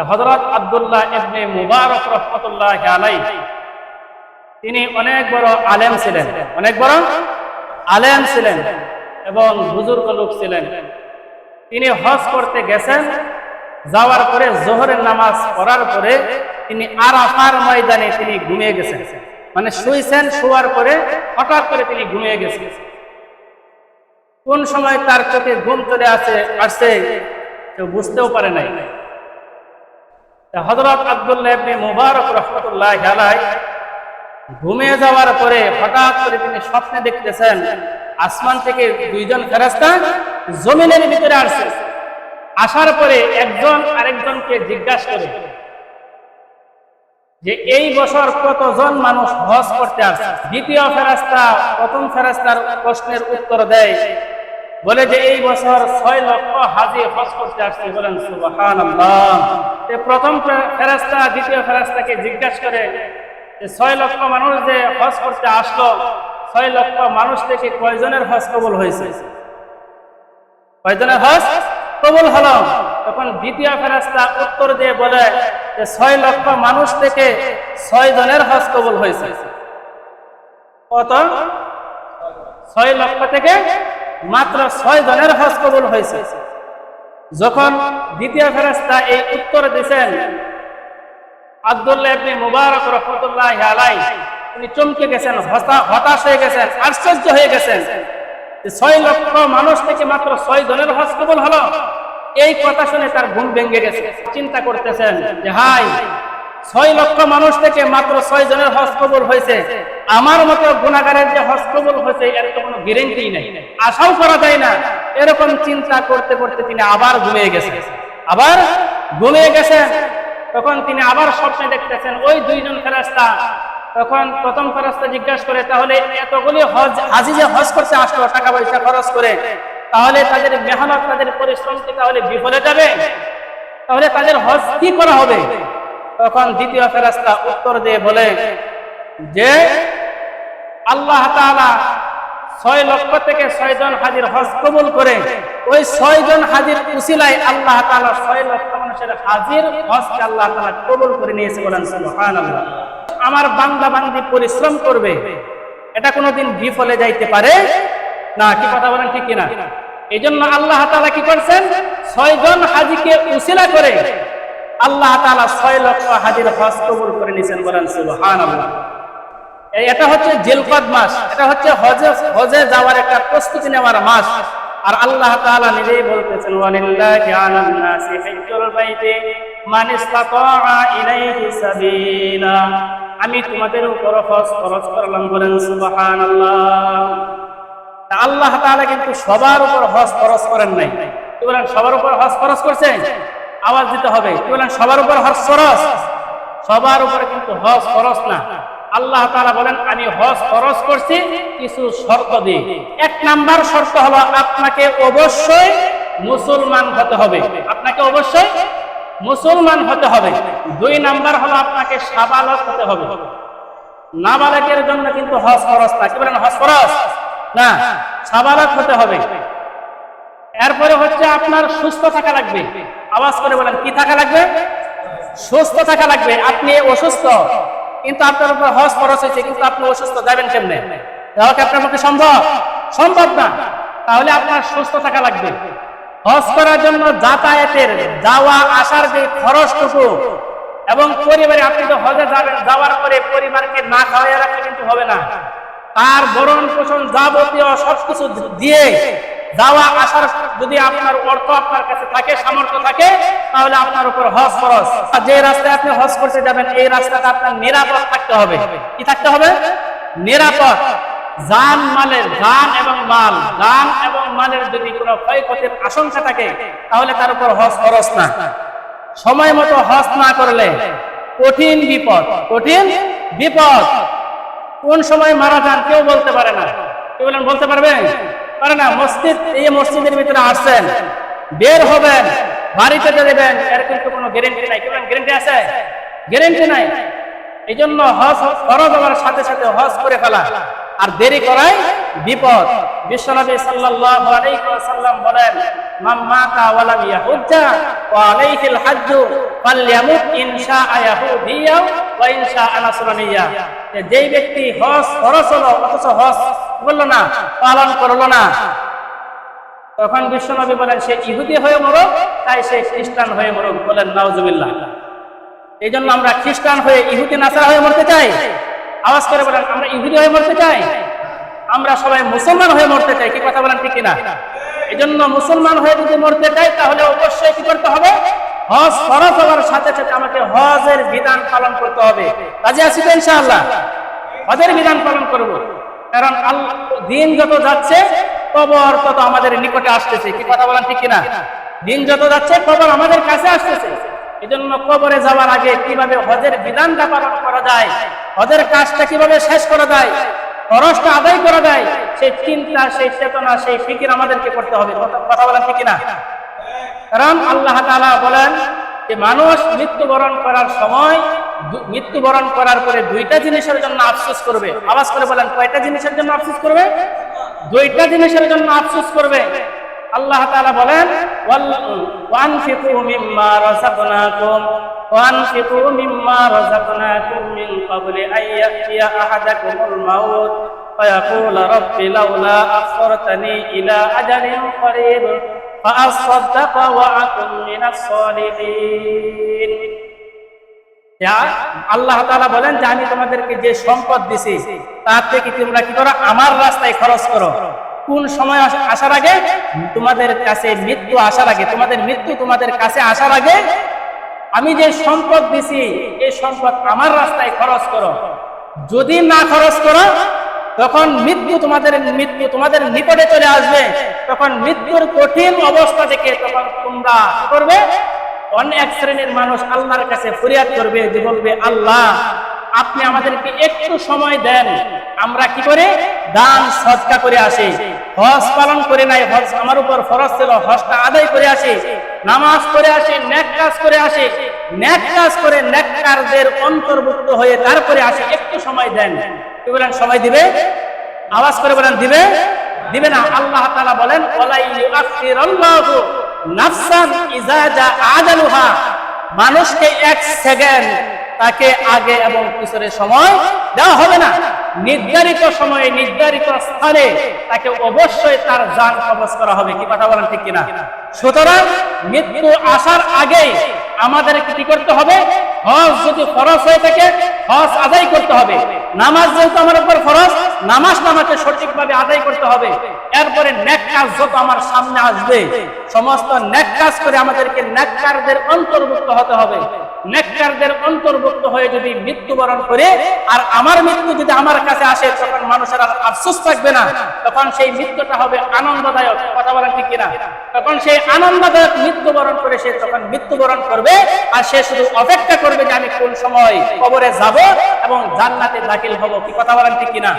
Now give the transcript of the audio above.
হযরত আব্দুল্লাহ ইবনে মুবারক রাহমাতুল্লাহি আলাইহি তিনি অনেক বড় আলেম ছিলেন, অনেক বড় আলেম ছিলেন এবং বুজুর্গ লোক ছিলেন। তিনি হজ করতে গেছেন, যাওয়ার পরে জোহরের নামাজ পড়ার পরে তিনি আরাফার ময়দানে তিনি ঘুমিয়ে গেছেন। মানে শুয়েছেন, শোয়ার পরে হঠাৎ করে তিনি ঘুমিয়ে গেছেন। কোন সময় তার চোখে ঘুম চলে আসছে কেউ বুঝতেও পারে নাই। হযরত আব্দুল্লাহ ইবনে মুবারক রাহমাতুল্লাহি আলাইহি ঘুমিয়ে যাওয়ার পরে হঠাৎ করে তিনি স্বপ্নে দেখতেছেন আসমান থেকে দুইজন ফেরেশতা জমিনের ভিতরে আসছে। আসার পরে একজন আরেকজনকে জিজ্ঞাসা করে যে এই বছর কতজন মানুষ হজ করতে আসছে। দ্বিতীয় ফেরেশতা প্রথম ফেরেশতার প্রশ্নের উত্তর দেয়, বলে যে এই বছর 6 লক্ষ হাজী হজ করতে আসছে। বলেন সুবহানাল্লাহ। প্রথম ফেরেশতা দ্বিতীয় ফেরেশতাকে জিজ্ঞাসা করে যে 6 লক্ষ মানুষ যে হজ করতে আসলো, 6 লক্ষ মানুষ থেকে কয়জনের হজ কবুল হয়েছে, কয়জনের হজ কবুল হলো? তখন দ্বিতীয় ফেরেশতা উত্তর দিয়ে বলে যে 6 লক্ষ মানুষ থেকে 6 জনের হজ কবুল হয়েছে। কত? 6 লক্ষ থেকে মাত্র 6 জনের হজ কবুল হয়েছে। যখন দ্বিতীয় ফেরেশতা এই উত্তর দিয়েছেন, আব্দুল্লাহ ইবনে মুবারক রাহমাতুল্লাহি আলাইহি তিনি চমকে গেছেন, হতাশ হয়ে গেছেন, আশ্চর্য হয়ে গেছেন যে 6 লক্ষ মানুষ থেকে মাত্র 6 জনের হজ কবুল হলো। এই কথা শুনে তার ঘুম ভেঙে গেছে। চিন্তা করতেছেন যে হাই, 6 লক্ষ মানুষ থেকে মাত্র 6 জনের হজ কবুল হয়েছে, আমার মতো গুনাহগারের যে হজ কবুল হয়েছে এর তো কোনো গ্যারান্টি নাই, আশাও করা যায় না। এরকম চিন্তা করতে করতে তিনি আবার ঘুমিয়ে গেছেন। আবার ঘুমিয়ে গেছেন। তখন তিনি আবার স্বপ্নে দেখতেছেন ওই দুইজন ফেরেশতা। তখন প্রথম ফেরেশতা জিজ্ঞাসা করে, তাহলে এতগুলি হাজী যে হজ করতে আসলো টাকা পয়সা খরচ করে, তাহলে তাদের মেহনত, তাদের পরিশ্রম কি তাহলে বিফলে যাবে? তাহলে তাদের হজ কি করা হবে? তখন দ্বিতীয় ফেরেশতা উত্তর দিয়ে বলে যে আল্লাহ তাআলা 6 লক্ষ থেকে 6 জন হাজীর হজ কবুল করে ওই 6 জন হাজীর উসিলায় আল্লাহ তাআলা 6 লক্ষ মানুষের হাজীর হজকে আল্লাহ তাআলা কবুল করে নিয়েছে। বলেন সুবহানাল্লাহ। আমার বান্দা বান্দি পরিশ্রম করবে, এটা কোনোদিন বিফলে যাইতে পারে না। কি কথা বলেন, ঠিক কিনা? এই জন্য আল্লাহ তাআলা কি করছেন, 6 জন হাজীকে উসিলা করে আল্লাহ তাআলা 6 লক্ষ হাজীর হজ কবুল করে নিয়েছেন। বলেন সুবহানাল্লাহ। এটা হচ্ছে জিলকদ মাস, এটা হচ্ছে হজে যাওয়ার একটা প্রস্তুতি নেওয়ার মাস। আর আল্লাহ তাআলা নিজেই বলতেছেন ওয়ালিল্লাহি আলান নাসি হিজ্জুল বাইতি মান ইসতাতা ইলাইহি সাবিলা। আমি তোমাদের উপর হজ ফরজ করলাম। বলেন সুবহানাল্লাহ। আল্লাহ তাআলা কিন্তু সবার উপর হজ ফরজ করেন নাই। কি বলেন, সবার উপর হজ ফরজ করছেন? আওয়াজ দিতে হবে। কি বলেন, সবার উপর হজ ফরজ? সবার উপর কিন্তু হজ ফরজ না। আল্লাহ তাআলা বলেন আমি হজ ফরজ করছি কিছু শর্ত দিয়ে। 1 নাম্বার শর্ত হলো আপনাকে অবশ্যই মুসলমান হতে হবে, আপনাকে অবশ্যই মুসলমান হতে হবে। 2 নাম্বার হলো আপনাকে সাবালক হতে হবে। নাবালকের জন্য কিন্তু হজ ফরজ না। কি বলেন, হজ ফরজ না, সাবালক হতে হবে। এরপরে হচ্ছে আপনার সুস্থ থাকা লাগবে। আওয়াজ করে বলেন, কি থাকা লাগবে? সুস্থ থাকা লাগবে। আপনি অসুস্থ কিন্তু আপনার উপর হজ ফরজ হয়েছে, কিন্তু আপনি অসুস্থ, যাবেন কেমনে? যাওয়া কি আপনার পক্ষে সম্ভব? সম্ভব না। তাহলে আপনার সুস্থ থাকা লাগবে। হজ করার জন্য যাতায়াতের, যাওয়া আসার যে খরচটুকু এবং পরিবারে, আপনি তো হজে যাবেন, যাওয়ার পরে পরিবারকে না খাওয়াইয়া রাখলে কিন্তু হবে না। তার ভরণ পোষণ যাবতীয় সবকিছু দিয়ে যাওয়া আসার যদি আপনার অর্থ আপনার কাছে থাকে, সামর্থ্য থাকে, তাহলে আপনার উপর হজ ফরজ। যে রাস্তায় আপনি হজ করতে যাবেন এই রাস্তাটা আপনার নিরাপদ থাকতে হবে। কি থাকতে হবে? নিরাপদ। জান এবং মালের যদি কোনো ক্ষয়ক্ষতির আশঙ্কা থাকে তাহলে তার উপর হজ ফরজ না। সময় মতো হজ না করলে কঠিন বিপদ, কঠিন বিপদ। কোন সময় মারা যান কেউ বলতে পারে না। কি বলেন, বলতে পারবে? পারে না। এই মসজিদের ভিতরে আসছেন, বের হবেন, বাড়িতে যাবেন, এর কিন্তু কোনো গ্যারান্টি নাই। কি বলেন, গ্যারান্টি আছে? গ্যারান্টি নাই। এই জন্য হজ ফরজ হওয়ার সাথে সাথে হজ করে ফেলা আর দেরি করাই বিপদ। বিশ্বনবী সাল্লাল্লাহু আলাইহি ওয়াসাল্লাম বলেন, মান মাতা ওয়া লাম ইয়াহুজ্জা ওয়া আলাইহিল হাজ্জু ফালইয়ামুত ইনশাআ ইয়াহুদিয়্যা ওয়া ইনশাআ নাসরানিয়্যা। যেই ব্যক্তি হজ ফরজ হলো অথচ হজ বলল না, পালন করলো না, তখন বিশ্বনবী বলেন সে ইহুদি হয়ে মরুক, তাই সে খ্রিস্টান হয়ে মরুক। বলেন নাউজুবিল্লাহ। এই জন্য আমরা খ্রিস্টান হয়ে ইহুদি নাসারা হয়ে মরতে চাই? আওয়াজ করে বলেন, আমরা ইহুদি হয়ে মরতে চাই? আমরা সবাই মুসলমান হয়ে মরতে চাই, কি কথা বলেন ঠিক কিনা? এই জন্য মুসলমান হয়ে যদি মরতে চাই তাহলে অবশ্যই কি করতে হবে? হজ ফরজ হওয়ার সাথে সাথে আমাকে হজের বিধান পালন করতে হবে। রাজি আছি তো ইনশাআল্লাহ? হজের বিধান পালন করব, কারণ দিন যত যাচ্ছে কবর তত আমাদের নিকটে আসতেছে, কি কথা বলেন ঠিক কিনা? দিন যত যাচ্ছে কবর আমাদের কাছে আসতেছে। এই জন্য কবরে যাওয়ার আগে কিভাবে হজের বিধানটা পালন করা যায়, হজের কাজটা কিভাবে শেষ করা যায়, খরচটা আদায় করা যায়, সেই চিন্তা, সেই চেতনা, সেই ফিকির আমাদেরকে করতে হবে। কথা বলেন ঠিক কিনা? কারণ আল্লাহ তাআলা বলেন যে মানুষ মৃত্যুবরণ করার সময়, মৃত্যুবরণ করার পরে দুইটা জিনিসের জন্য আফসোস করবে। আওয়াজ করে বলেন, কয়টা জিনিসের জন্য আফসোস করবে? দুইটা জিনিসের জন্য আফসোস করবে। আল্লাহ তাআলা বলেন, ওয়ানফিকু মিম্মা রাযাকনাকুম ওয়ানফিকু মিম্মা রাযাকনাকুম মিন ক্বাবলি আন ইয়াতিয়া আহাদাকুমুল মাউত ফায়াকুলা রাব্বি লাউলা আখখারতানি ইলা আজালিন করিব ফাআসাদদাকা ওয়া আকুন মিনাস সালিহিন। আল্লাহ তাআলা বলেন যে আমি তোমাদেরকে যে সম্পদ দিছি তার থেকে তোমরা কি করো? আমার রাস্তায় খরচ করো। কোন সময় আসার আগে? তোমাদের কাছে মৃত্যু আসার আগে, তোমাদের মৃত্যু তোমাদের কাছে আসার আগে আমি যে সম্পদ দিছি এই সম্পদ আমার রাস্তায় খরচ করো। যদি না খরচ করো তখন মৃত্যু তোমাদের নিকটে চলে আসবে। তখন মৃত্যুর কঠিন অবস্থা থেকে তখন তোমরা কি করবে? অনেক শ্রেণীর মানুষ আল্লাহর কাছে ফরিয়াদ করবে, যে বলবে, আল্লাহ আপনি আমাদেরকে একটু সময় দেন, আমরা কি করে দান সদকা করে আসি, হজ পালন করে নাই, হজ আমার উপর ফরজ ছিল, হজটা আদায় করে আসি, নামাজ পড়ে আসি, নেক কাজ করে আসি, নেক কাজ করে নেককারদের অন্তর্ভুক্ত হয়ে তারপরে আসি, একটু সময় দেন। কি বলেন, সময় দিবে? আওয়াজ করে বলেন, দিবে? দিবে না। আল্লাহ তাআলা বলেন, ওয়ালা ইউআখিরুল্লাহু নাফসান ইযা জাআ আজালুহা। মানুষকে এক সেকেন্ড তাকে আগে এবং পিছনে সময় দেওয়া হবে না। নির্ধারিত সময়ে নির্ধারিত স্থানে তাকে অবশ্যই তার জান কবজ করা হবে। কি কথা বলেন ঠিক কিনা? সুতরাং মৃত্যু আসার আগে আমাদের কি করতে হবে? হজ যদি ফরজ হয়ে থাকে হজ আদায় করতে হবে। নামাজ যেহেতু আমার উপর ফরজ, নামাজটা আমাকে সঠিকভাবে আদায় করতে হবে। এরপরে নেক কাজ যত আমার সামনে আসবে সমস্ত নেক কাজ করে আমাদেরকে নেককারদের অন্তর্ভুক্ত হতে হবে। নেককারদের অন্তর্ভুক্ত হয়ে যদি মৃত্যুবরণ করে আর আমার মৃত্যু যদি আমার কাছে আসে তখন মানুষের আর আফসোস থাকবে না, তখন সেই মৃত্যুটা হবে আনন্দদায়ক। কথা বলেন ঠিক কিনা? তখন সেই আনন্দদায়ক মৃত্যুবরণ করে সে তখন মৃত্যুবরণ করবে আর সে শুধু অপেক্ষা করবে যে আমি কোন সময় কবরে যাব এবং জান্নাতে দাখিল হব। কি কথা বলেন ঠিক কিনা?